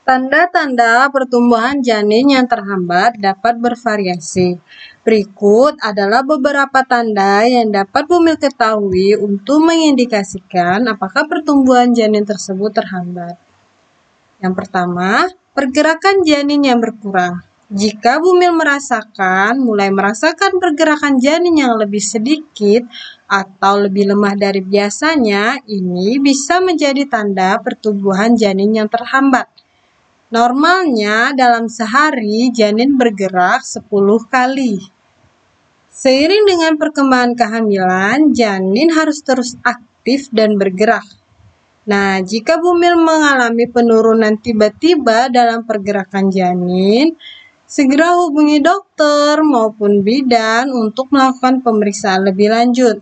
Tanda-tanda pertumbuhan janin yang terhambat dapat bervariasi. Berikut adalah beberapa tanda yang dapat bumil ketahui untuk mengindikasikan apakah pertumbuhan janin tersebut terhambat. Yang pertama, pergerakan janin yang berkurang. Jika bumil mulai merasakan pergerakan janin yang lebih sedikit atau lebih lemah dari biasanya, ini bisa menjadi tanda pertumbuhan janin yang terhambat. Normalnya dalam sehari janin bergerak 10 kali. Seiring dengan perkembangan kehamilan, janin harus terus aktif dan bergerak. Nah, jika bumil mengalami penurunan tiba-tiba dalam pergerakan janin, segera hubungi dokter maupun bidan untuk melakukan pemeriksaan lebih lanjut.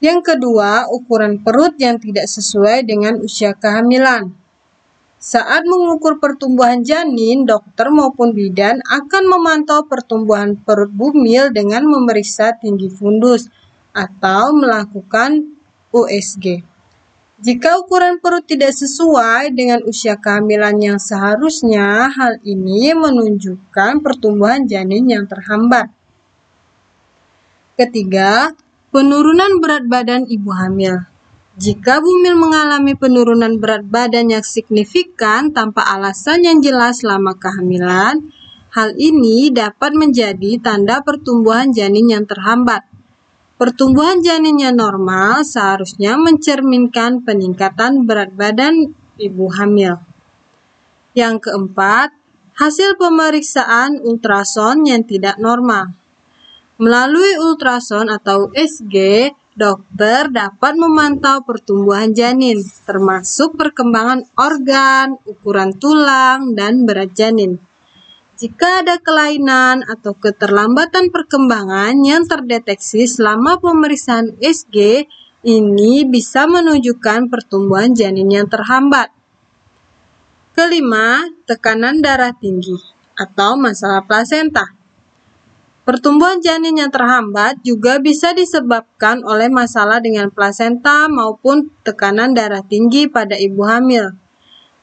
Yang kedua, ukuran perut yang tidak sesuai dengan usia kehamilan. Saat mengukur pertumbuhan janin, dokter maupun bidan akan memantau pertumbuhan perut bumil dengan memeriksa tinggi fundus atau melakukan USG. Jika ukuran perut tidak sesuai dengan usia kehamilan yang seharusnya, hal ini menunjukkan pertumbuhan janin yang terhambat. Ketiga, penurunan berat badan ibu hamil. Jika bumil mengalami penurunan berat badan yang signifikan tanpa alasan yang jelas selama kehamilan, hal ini dapat menjadi tanda pertumbuhan janin yang terhambat. Pertumbuhan janin yang normal seharusnya mencerminkan peningkatan berat badan ibu hamil. Yang keempat, hasil pemeriksaan ultrason yang tidak normal. Melalui ultrason atau USG, dokter dapat memantau pertumbuhan janin, termasuk perkembangan organ, ukuran tulang, dan berat janin. Jika ada kelainan atau keterlambatan perkembangan yang terdeteksi selama pemeriksaan USG, ini bisa menunjukkan pertumbuhan janin yang terhambat. Kelima, tekanan darah tinggi atau masalah plasenta. Pertumbuhan janin yang terhambat juga bisa disebabkan oleh masalah dengan plasenta maupun tekanan darah tinggi pada ibu hamil.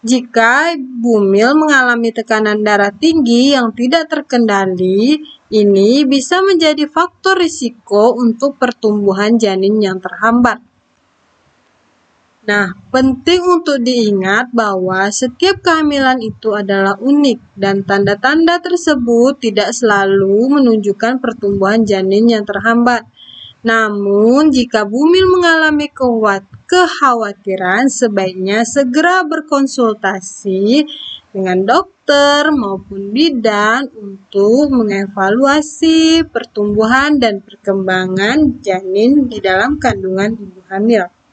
Jika bumil mengalami tekanan darah tinggi yang tidak terkendali, ini bisa menjadi faktor risiko untuk pertumbuhan janin yang terhambat. Nah, penting untuk diingat bahwa setiap kehamilan itu adalah unik dan tanda-tanda tersebut tidak selalu menunjukkan pertumbuhan janin yang terhambat. Namun, jika bumil mengalami kekhawatiran, sebaiknya segera berkonsultasi dengan dokter maupun bidan untuk mengevaluasi pertumbuhan dan perkembangan janin di dalam kandungan ibu hamil.